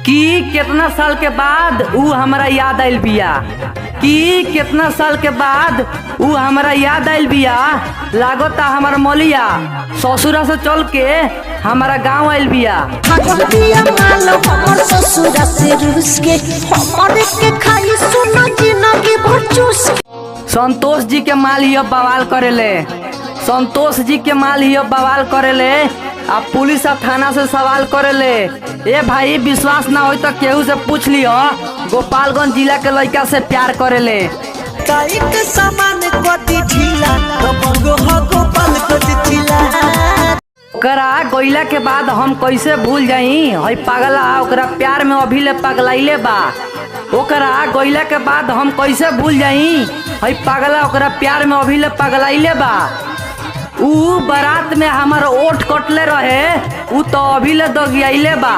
कि कितना साल के बाद ऊ हमरा याद आइल बिया कि कितना साल के बाद ऊ हमरा याद आइल बिया। लागता हमार मलिया ससुरा से चल के हमारा गांव आइल बिया। संतोष जी के माल ही बवाल करेले, संतोष जी के माल ही बवाल करेले। अब पुलिस और थाना से सवाल करेले। ए भाई विश्वास ना हो तो केहू से पूछ लियो, गोपालगंज जिला के लड़का से प्यार करेले। ओकरा गइला के बाद हम कैसे भूल जाई, हई पागला ओकरा प्यार में अभी ले पगलाइले बा। ओकरा गइला के बाद हम कैसे भूल जाई, हई पागला ओकरा प्यार में अभी ले पगलाइले बा। ऊ बारात में हमार ओठ कटले रहे, ऊ तो अभी ले दगियाइले बा।